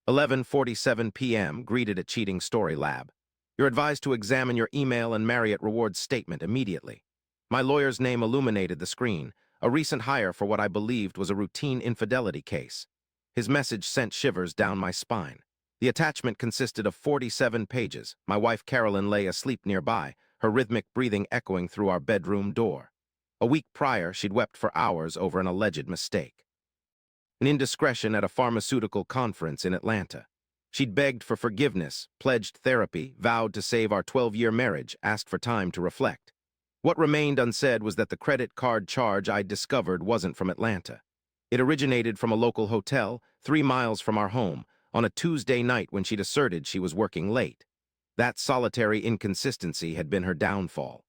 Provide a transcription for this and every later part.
11:47 p.m. Greeted at Cheating Story Lab. You're advised to examine your email and Marriott Rewards statement immediately. My lawyer's name illuminated the screen, a recent hire for what I believed was a routine infidelity case. His message sent shivers down my spine. The attachment consisted of 47 pages. My wife Carolyn lay asleep nearby, her rhythmic breathing echoing through our bedroom door. A week prior, she'd wept for hours over an alleged mistake. An indiscretion at a pharmaceutical conference in Atlanta. She'd begged for forgiveness, pledged therapy, vowed to save our 12-year marriage, asked for time to reflect. What remained unsaid was that the credit card charge I'd discovered wasn't from Atlanta. It originated from a local hotel 3 miles from our home on a Tuesday night when she'd asserted she was working late. That solitary inconsistency had been her downfall.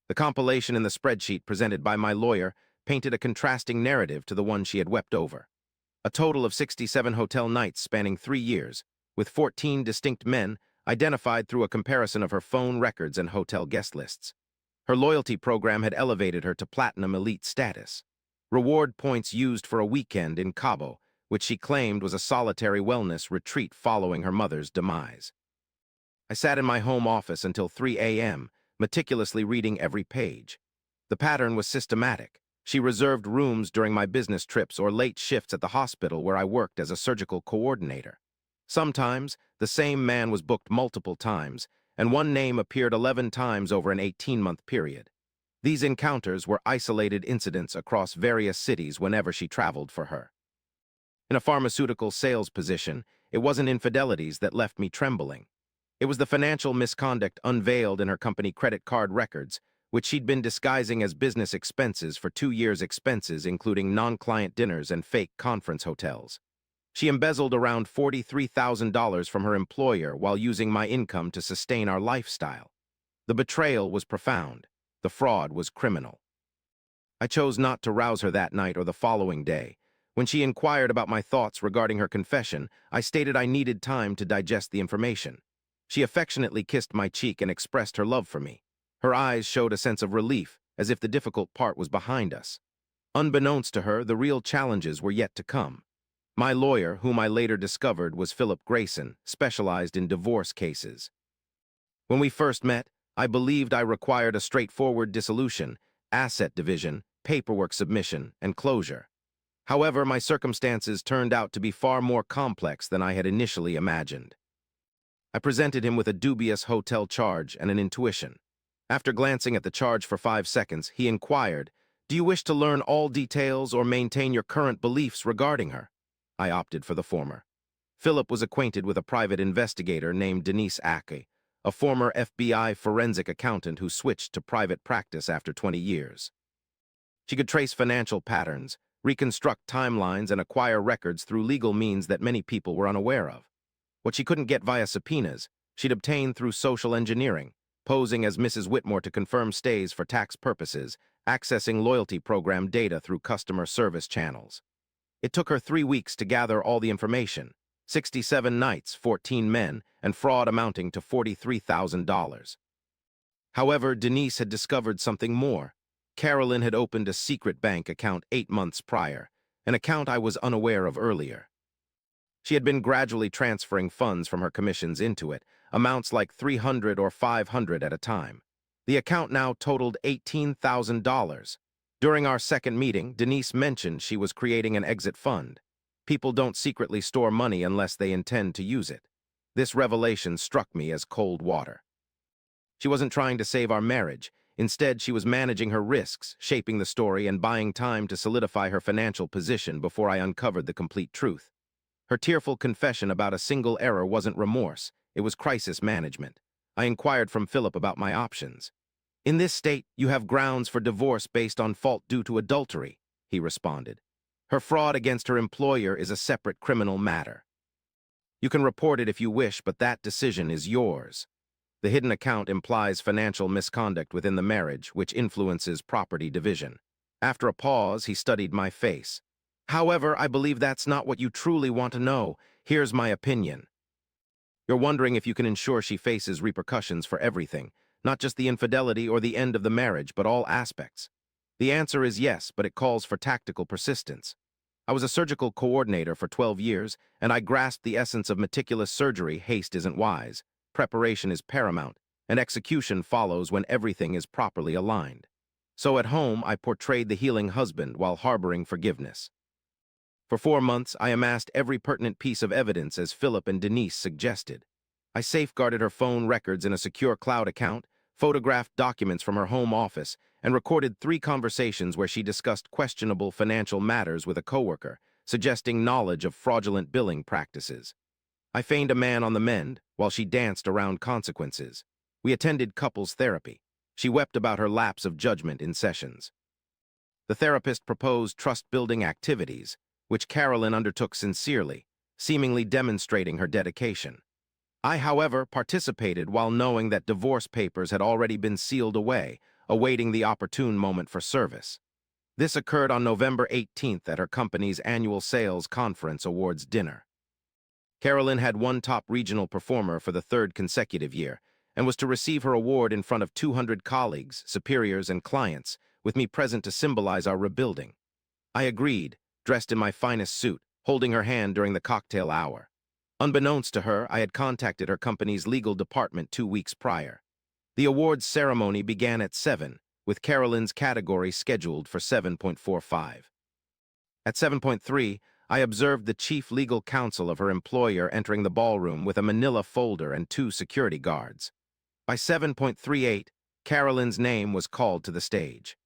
The compilation in the spreadsheet presented by my lawyer painted a contrasting narrative to the one she had wept over. A total of 67 hotel nights spanning 3 years, with 14 distinct men identified through a comparison of her phone records and hotel guest lists. Her loyalty program had elevated her to platinum elite status. Reward points used for a weekend in Cabo, which she claimed was a solitary wellness retreat following her mother's demise. I sat in my home office until 3 a.m., meticulously reading every page. The pattern was systematic. She reserved rooms during my business trips or late shifts at the hospital where I worked as a surgical coordinator. Sometimes, the same man was booked multiple times, and one name appeared 11 times over an 18-month period. These encounters were isolated incidents across various cities whenever she traveled for her. In a pharmaceutical sales position, it wasn't infidelities that left me trembling. It was the financial misconduct unveiled in her company credit card records, which she'd been disguising as business expenses for 2 years' expenses, including non-client dinners and fake conference hotels. She embezzled around $43,000 from her employer while using my income to sustain our lifestyle. The betrayal was profound. The fraud was criminal. I chose not to rouse her that night or the following day. When she inquired about my thoughts regarding her confession, I stated I needed time to digest the information. She affectionately kissed my cheek and expressed her love for me. Her eyes showed a sense of relief, as if the difficult part was behind us. Unbeknownst to her, the real challenges were yet to come. My lawyer, whom I later discovered was Philip Grayson, specialized in divorce cases. When we first met, I believed I required a straightforward dissolution, asset division, paperwork submission, and closure. However, my circumstances turned out to be far more complex than I had initially imagined. I presented him with a dubious hotel charge and an intuition. After glancing at the charge for 5 seconds, he inquired, "Do you wish to learn all details or maintain your current beliefs regarding her?" I opted for the former. Philip was acquainted with a private investigator named Denise Ake, a former FBI forensic accountant who switched to private practice after 20 years. She could trace financial patterns, reconstruct timelines, and acquire records through legal means that many people were unaware of. What she couldn't get via subpoenas, she'd obtained through social engineering, posing as Mrs. Whitmore to confirm stays for tax purposes, accessing loyalty program data through customer service channels. It took her 3 weeks to gather all the information, 67 nights, 14 men, and fraud amounting to $43,000. However, Denise had discovered something more. Carolyn had opened a secret bank account 8 months prior, an account I was unaware of earlier. She had been gradually transferring funds from her commissions into it, amounts like $300 or $500 at a time. The account now totaled $18,000. During our second meeting, Denise mentioned she was creating an exit fund. People don't secretly store money unless they intend to use it. This revelation struck me as cold water. She wasn't trying to save our marriage. Instead, she was managing her risks, shaping the story, and buying time to solidify her financial position before I uncovered the complete truth. Her tearful confession about a single error wasn't remorse, it was crisis management. I inquired from Philip about my options. "In this state, you have grounds for divorce based on fault due to adultery," he responded. "Her fraud against her employer is a separate criminal matter. You can report it if you wish, but that decision is yours." The hidden account implies financial misconduct within the marriage, which influences property division. After a pause, he studied my face. "However, I believe that's not what you truly want to know. Here's my opinion. You're wondering if you can ensure she faces repercussions for everything, not just the infidelity or the end of the marriage, but all aspects. The answer is yes, but it calls for tactical persistence. I was a surgical coordinator for 12 years, and I grasped the essence of meticulous surgery. Haste isn't wise. Preparation is paramount, and execution follows when everything is properly aligned. So at home, I portrayed the healing husband while harboring forgiveness. For 4 months, I amassed every pertinent piece of evidence as Philip and Denise suggested. I safeguarded her phone records in a secure cloud account, photographed documents from her home office, and recorded 3 conversations where she discussed questionable financial matters with a coworker, suggesting knowledge of fraudulent billing practices. I feigned a man on the mend while she danced around consequences. We attended couples therapy. She wept about her lapse of judgment in sessions. The therapist proposed trust-building activities, which Carolyn undertook sincerely, seemingly demonstrating her dedication. I, however, participated while knowing that divorce papers had already been sealed away, awaiting the opportune moment for service. This occurred on November 18th at her company's annual sales conference awards dinner. Carolyn had won top regional performer for the 3rd consecutive year and was to receive her award in front of 200 colleagues, superiors, and clients, with me present to symbolize our rebuilding. I agreed, dressed in my finest suit, holding her hand during the cocktail hour. Unbeknownst to her, I had contacted her company's legal department 2 weeks prior. The awards ceremony began at 7, with Carolyn's category scheduled for 7.45. At 7.3, I observed the chief legal counsel of her employer entering the ballroom with a manila folder and 2 security guards. By 7.38, Carolyn's name was called to the stage.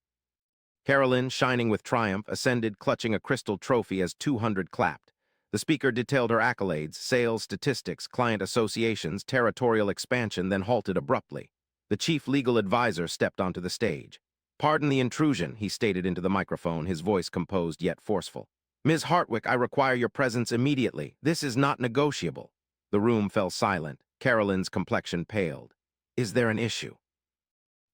Carolyn, shining with triumph, ascended clutching a crystal trophy as 200 clapped. The speaker detailed her accolades, sales statistics, client associations, territorial expansion, then halted abruptly. The chief legal advisor stepped onto the stage. "Pardon the intrusion," he stated into the microphone, his voice composed yet forceful. "Ms. Hartwick, I require your presence immediately. This is not negotiable." The room fell silent. Carolyn's complexion paled. "Is there an issue?"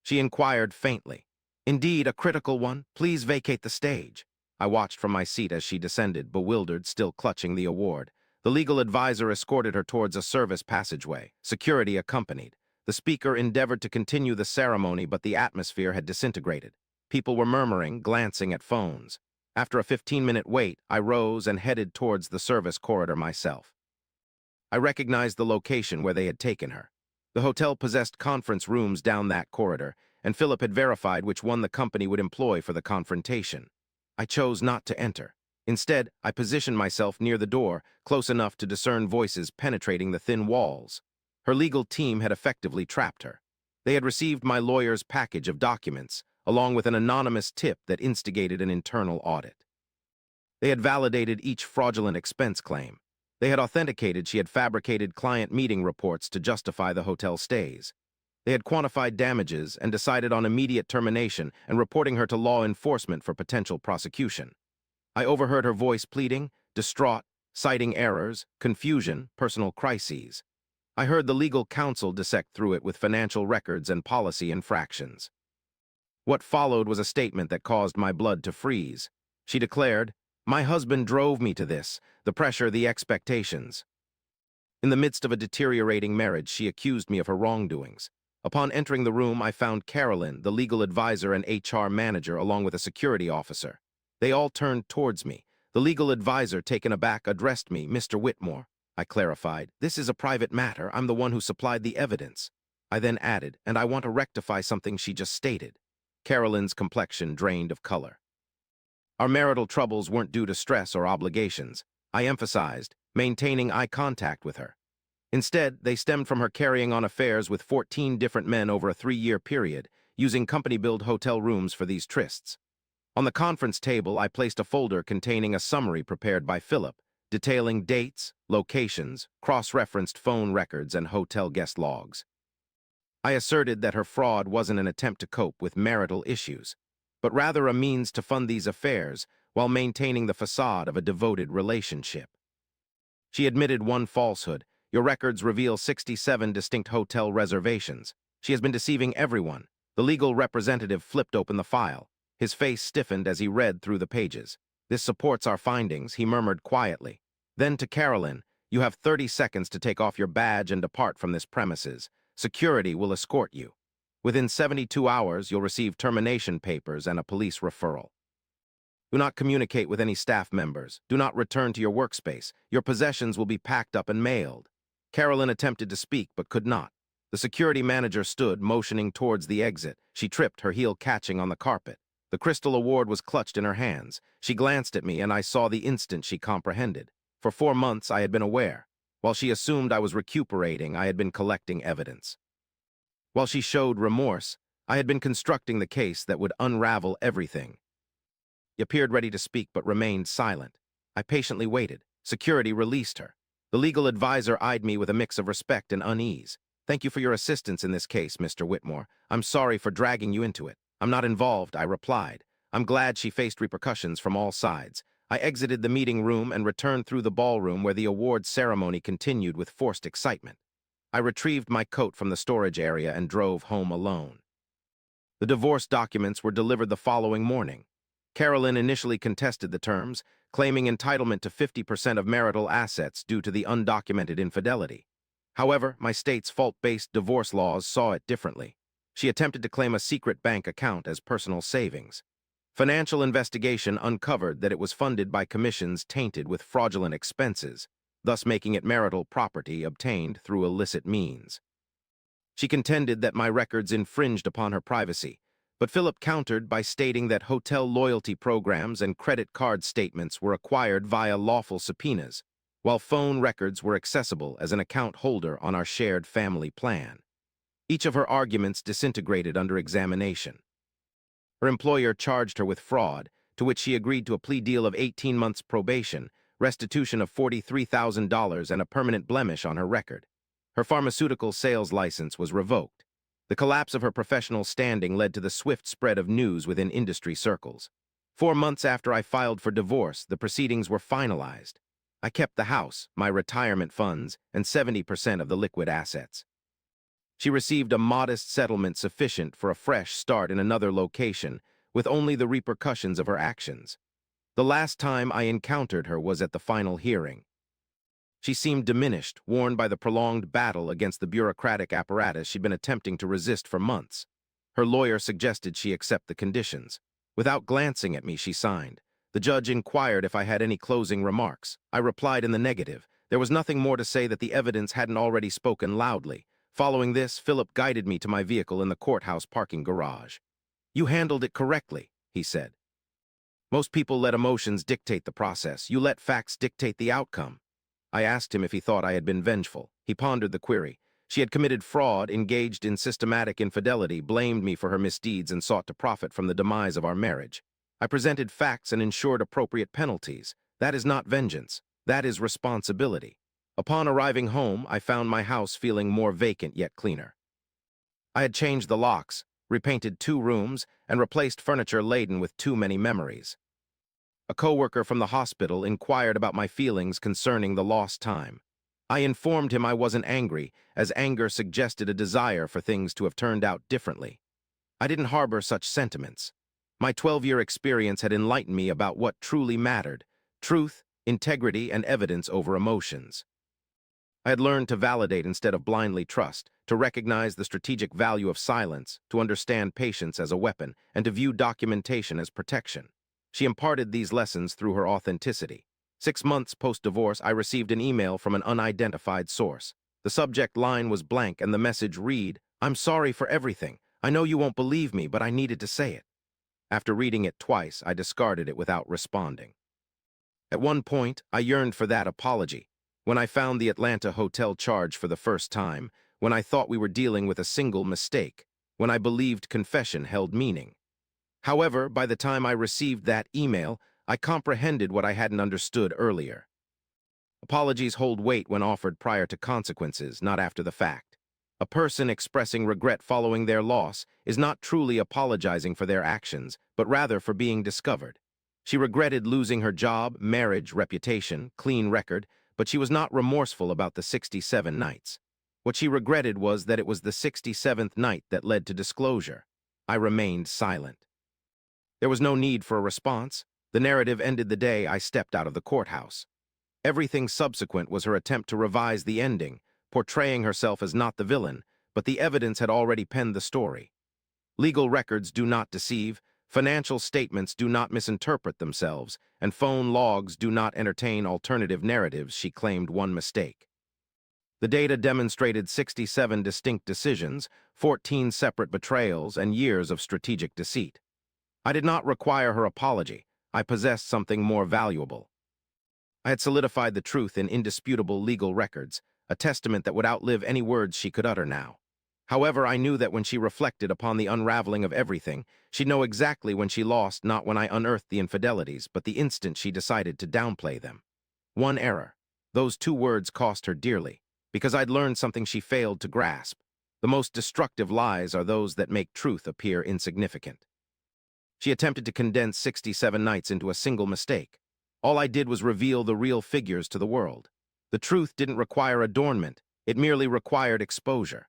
she inquired faintly. "Indeed, a critical one. Please vacate the stage." I watched from my seat as she descended, bewildered, still clutching the award. The legal advisor escorted her towards a service passageway. Security accompanied. The speaker endeavored to continue the ceremony, but the atmosphere had disintegrated. People were murmuring, glancing at phones. After a 15-minute wait, I rose and headed towards the service corridor myself. I recognized the location where they had taken her. The hotel possessed conference rooms down that corridor, and Philip had verified which one the company would employ for the confrontation. I chose not to enter. Instead, I positioned myself near the door, close enough to discern voices penetrating the thin walls. Her legal team had effectively trapped her. They had received my lawyer's package of documents, along with an anonymous tip that instigated an internal audit. They had validated each fraudulent expense claim. They had authenticated she had fabricated client meeting reports to justify the hotel stays. They had quantified damages and decided on immediate termination and reporting her to law enforcement for potential prosecution. I overheard her voice pleading, distraught, citing errors, confusion, personal crises. I heard the legal counsel dissect through it with financial records and policy infractions. What followed was a statement that caused my blood to freeze. She declared, "My husband drove me to this, the pressure, the expectations." In the midst of a deteriorating marriage, she accused me of her wrongdoings. Upon entering the room, I found Carolyn, the legal advisor and HR manager, along with a security officer. They all turned towards me. The legal advisor, taken aback, addressed me, "Mr. Whitmore." I clarified, "This is a private matter. I'm the one who supplied the evidence." I then added, "And I want to rectify something she just stated." Carolyn's complexion drained of color. Our marital troubles weren't due to stress or obligations. I emphasized, maintaining eye contact with her. Instead, they stemmed from her carrying on affairs with 14 different men over a 3-year period, using company-built hotel rooms for these trysts. On the conference table, I placed a folder containing a summary prepared by Philip, detailing dates, locations, cross-referenced phone records, and hotel guest logs. I asserted that her fraud wasn't an attempt to cope with marital issues, but rather a means to fund these affairs while maintaining the facade of a devoted relationship. She admitted one falsehood. "Your records reveal 67 distinct hotel reservations. She has been deceiving everyone." The legal representative flipped open the file. His face stiffened as he read through the pages. "This supports our findings," he murmured quietly. Then to Carolyn, "You have 30 seconds to take off your badge and depart from this premises. Security will escort you. Within 72 hours, you'll receive termination papers and a police referral." Do not communicate with any staff members. Do not return to your workspace. Your possessions will be packed up and mailed. Carolyn attempted to speak but could not. The security manager stood, motioning towards the exit. She tripped, her heel catching on the carpet. The crystal award was clutched in her hands. She glanced at me, and I saw the instant she comprehended. For 4 months, I had been aware. While she assumed I was recuperating, I had been collecting evidence. While she showed remorse, I had been constructing the case that would unravel everything. She appeared ready to speak but remained silent. I patiently waited. Security released her. The legal advisor eyed me with a mix of respect and unease. "Thank you for your assistance in this case, Mr. Whitmore. I'm sorry for dragging you into it." "I'm not involved," I replied. I'm glad she faced repercussions from all sides. I exited the meeting room and returned through the ballroom where the award ceremony continued with forced excitement. I retrieved my coat from the storage area and drove home alone. The divorce documents were delivered the following morning. Carolyn initially contested the terms, claiming entitlement to 50% of marital assets due to the undocumented infidelity. However, my state's fault-based divorce laws saw it differently. She attempted to claim a secret bank account as personal savings. Financial investigation uncovered that it was funded by commissions tainted with fraudulent expenses, thus making it marital property obtained through illicit means. She contended that my records infringed upon her privacy, but Philip countered by stating that hotel loyalty programs and credit card statements were acquired via lawful subpoenas, while phone records were accessible as an account holder on our shared family plan. Each of her arguments disintegrated under examination. Her employer charged her with fraud, to which she agreed to a plea deal of 18 months probation, restitution of $43,000, and a permanent blemish on her record. Her pharmaceutical sales license was revoked. The collapse of her professional standing led to the swift spread of news within industry circles. 4 months after I filed for divorce, the proceedings were finalized. I kept the house, my retirement funds, and 70% of the liquid assets. She received a modest settlement sufficient for a fresh start in another location, with only the repercussions of her actions. The last time I encountered her was at the final hearing. She seemed diminished, worn by the prolonged battle against the bureaucratic apparatus she'd been attempting to resist for months. Her lawyer suggested she accept the conditions. Without glancing at me, she signed. The judge inquired if I had any closing remarks. I replied in the negative. There was nothing more to say that the evidence hadn't already spoken loudly. Following this, Philip guided me to my vehicle in the courthouse parking garage. "You handled it correctly," he said. "Most people let emotions dictate the process. You let facts dictate the outcome." I asked him if he thought I had been vengeful. He pondered the query. She had committed fraud, engaged in systematic infidelity, blamed me for her misdeeds, and sought to profit from the demise of our marriage. I presented facts and ensured appropriate penalties. That is not vengeance. That is responsibility. Upon arriving home, I found my house feeling more vacant yet cleaner. I had changed the locks, repainted 2 rooms, and replaced furniture laden with too many memories. A coworker from the hospital inquired about my feelings concerning the lost time. I informed him I wasn't angry, as anger suggested a desire for things to have turned out differently. I didn't harbor such sentiments. My 12-year experience had enlightened me about what truly mattered: truth, integrity, and evidence over emotions. I had learned to validate instead of blindly trust, to recognize the strategic value of silence, to understand patience as a weapon, and to view documentation as protection. She imparted these lessons through her authenticity. 6 months post-divorce, I received an email from an unidentified source. The subject line was blank, and the message read, "I'm sorry for everything. I know you won't believe me, but I needed to say it." After reading it twice, I discarded it without responding. At one point, I yearned for that apology. When I found the Atlanta hotel charge for the first time, when I thought we were dealing with a single mistake, when I believed confession held meaning. However, by the time I received that email, I comprehended what I hadn't understood earlier. Apologies hold weight when offered prior to consequences, not after the fact. A person expressing regret following their loss is not truly apologizing for their actions, but rather for being discovered. She regretted losing her job, marriage, reputation, clean record, but she was not remorseful about the 67 nights. What she regretted was that it was the 67th night that led to disclosure. I remained silent. There was no need for a response. The narrative ended the day I stepped out of the courthouse. Everything subsequent was her attempt to revise the ending, portraying herself as not the villain, but the evidence had already penned the story. Legal records do not deceive, Financial statements do not misinterpret themselves, and phone logs do not entertain alternative narratives, she claimed one mistake. The data demonstrated 67 distinct decisions, 14 separate betrayals, and years of strategic deceit. I did not require her apology. I possessed something more valuable. I had solidified the truth in indisputable legal records, a testament that would outlive any words she could utter now. However, I knew that when she reflected upon the unraveling of everything, she'd know exactly when she lost, not when I unearthed the infidelities, but the instant she decided to downplay them. One error. Those 2 words cost her dearly, because I'd learned something she failed to grasp. The most destructive lies are those that make truth appear insignificant. She attempted to condense 67 nights into a single mistake. All I did was reveal the real figures to the world. The truth didn't require adornment, it merely required exposure.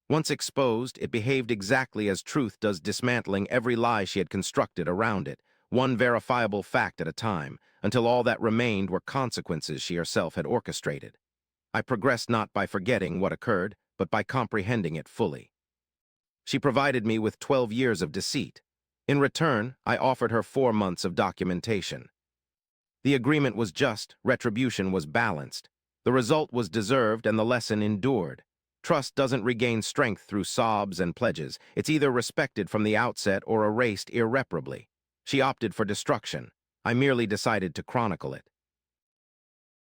Once exposed, it behaved exactly as truth does, dismantling every lie she had constructed around it, one verifiable fact at a time, until all that remained were consequences she herself had orchestrated. I progressed not by forgetting what occurred, but by comprehending it fully. She provided me with 12 years of deceit. In return, I offered her 4 months of documentation. The agreement was just, retribution was balanced. The result was deserved and the lesson endured. Trust doesn't regain strength through sobs and pledges. It's either respected from the outset or erased irreparably. She opted for destruction. I merely decided to chronicle it.